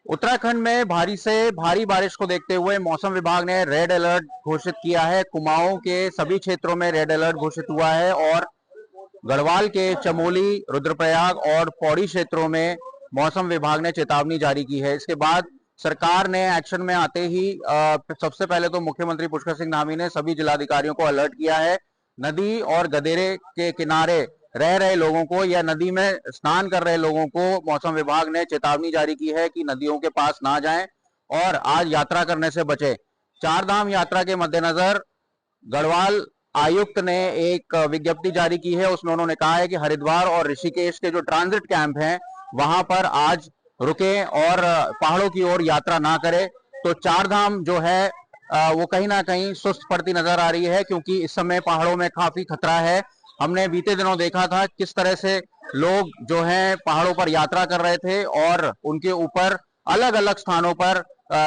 उत्तराखंड में भारी से भारी बारिश को देखते हुए मौसम विभाग ने रेड अलर्ट घोषित किया है। कुमाऊं के सभी क्षेत्रों में रेड अलर्ट घोषित हुआ है और गढ़वाल के चमोली, रुद्रप्रयाग और पौड़ी क्षेत्रों में मौसम विभाग ने चेतावनी जारी की है। इसके बाद सरकार ने एक्शन में आते ही सबसे पहले तो मुख्यमंत्री पुष्कर सिंह धामी ने सभी जिलाधिकारियों को अलर्ट किया है। नदी और गदेरे के किनारे रह रहे लोगों को या नदी में स्नान कर रहे लोगों को मौसम विभाग ने चेतावनी जारी की है कि नदियों के पास ना जाएं और आज यात्रा करने से बचें। चारधाम यात्रा के मद्देनजर गढ़वाल आयुक्त ने एक विज्ञप्ति जारी की है। उसमें उन्होंने कहा है कि हरिद्वार और ऋषिकेश के जो ट्रांजिट कैंप हैं वहां पर आज रुके और पहाड़ों की ओर यात्रा ना करें। तो चारधाम जो है वो कहीं ना कहीं सुस्त पड़ती नजर आ रही है, क्योंकि इस समय पहाड़ों में काफी खतरा है। हमने बीते दिनों देखा था किस तरह से लोग जो हैं पहाड़ों पर यात्रा कर रहे थे और उनके ऊपर अलग अलग स्थानों पर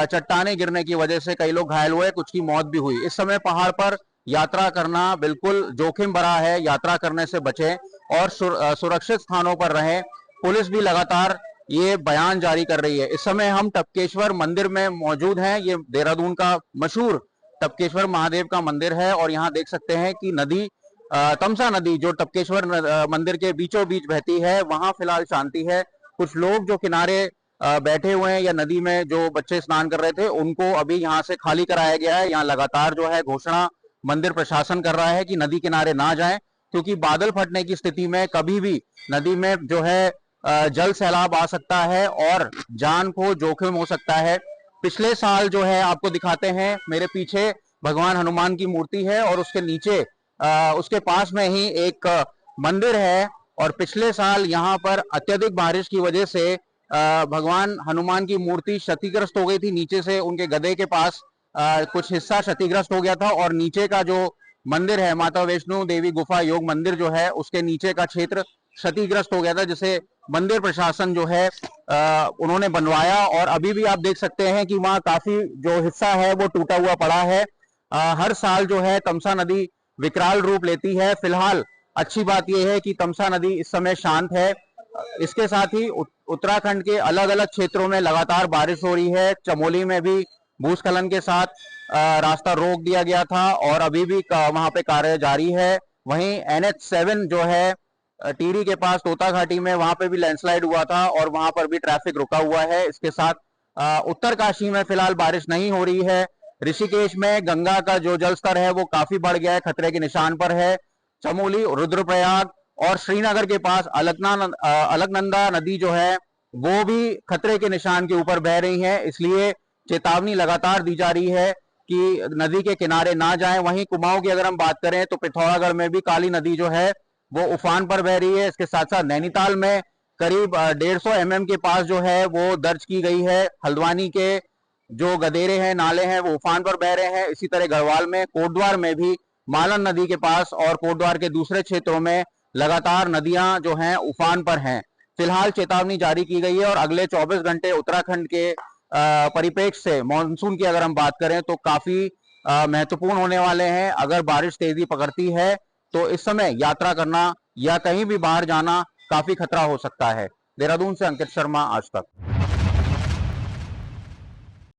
चट्टाने गिरने की वजह से कई लोग घायल हुए, कुछ की मौत भी हुई। इस समय पहाड़ पर यात्रा करना बिल्कुल जोखिम भरा है। यात्रा करने से बचें और सुरक्षित स्थानों पर रहें। पुलिस भी लगातार ये बयान जारी कर रही है। इस समय हम टपकेश्वर मंदिर में मौजूद हैं। ये देहरादून का मशहूर टपकेश्वर महादेव का मंदिर है और यहाँ देख सकते हैं कि नदी तमसा नदी जो टपकेश्वर मंदिर के बीचों बीच बहती है, वहां फिलहाल शांति है। कुछ लोग जो किनारे बैठे हुए हैं या नदी में जो बच्चे स्नान कर रहे थे उनको अभी यहाँ से खाली कराया गया है। यहाँ लगातार जो है घोषणा मंदिर प्रशासन कर रहा है कि नदी किनारे ना जाएं, क्योंकि बादल फटने की स्थिति में कभी भी नदी में जो है जल सैलाब आ सकता है और जान को जोखिम हो सकता है। पिछले साल जो है आपको दिखाते हैं, मेरे पीछे भगवान हनुमान की मूर्ति है और उसके नीचे उसके पास में ही एक मंदिर है और पिछले साल यहाँ पर अत्यधिक बारिश की वजह से भगवान हनुमान की मूर्ति क्षतिग्रस्त हो गई थी। नीचे से उनके गधे के पास कुछ हिस्सा क्षतिग्रस्त हो गया था और नीचे का जो मंदिर है माता वैष्णो देवी गुफा योग मंदिर जो है उसके नीचे का क्षेत्र क्षतिग्रस्त हो गया था, जिसे मंदिर प्रशासन जो है उन्होंने बनवाया। और अभी भी आप देख सकते हैं कि वहाँ काफी जो हिस्सा है वो टूटा हुआ पड़ा है। हर साल जो है तमसा नदी विकराल रूप लेती है। फिलहाल अच्छी बात यह है कि तमसा नदी इस समय शांत है। इसके साथ ही उत्तराखंड के अलग अलग क्षेत्रों में लगातार बारिश हो रही है। चमोली में भी भूस्खलन के साथ रास्ता रोक दिया गया था और अभी भी वहां पे कार्य जारी है। वहीं NH7 जो है टिहरी के पास तोता घाटी में, वहां पे भी लैंडस्लाइड हुआ था और वहां पर भी ट्रैफिक रुका हुआ है। इसके साथ उत्तरकाशी में फिलहाल बारिश नहीं हो रही है। ऋषिकेश में गंगा का जो जल स्तर है वो काफी बढ़ गया है, खतरे के निशान पर है। चमोली, रुद्रप्रयाग और श्रीनगर के पास अलकनंदा नदी जो है वो भी खतरे के निशान के ऊपर बह रही है। इसलिए चेतावनी लगातार दी जा रही है कि नदी के किनारे ना जाएं। वहीं कुमाऊं की अगर हम बात करें तो पिथौरागढ़ में भी काली नदी जो है वो उफान पर बह रही है। इसके साथ साथ नैनीताल में करीब 150 mm के पास जो है वो दर्ज की गई है। हल्द्वानी के जो गदेरे हैं, नाले हैं, वो उफान पर बह रहे हैं। इसी तरह गढ़वाल में, कोटद्वार में भी मालन नदी के पास और कोटद्वार के दूसरे क्षेत्रों में लगातार नदियां जो हैं उफान पर हैं। फिलहाल चेतावनी जारी की गई है और अगले 24 घंटे उत्तराखंड के परिप्रेक्ष्य से मानसून की अगर हम बात करें तो काफी महत्वपूर्ण होने वाले हैं। अगर बारिश तेजी पकड़ती है तो इस समय यात्रा करना या कहीं भी बाहर जाना काफी खतरा हो सकता है। देहरादून से अंकित शर्मा, आज तक।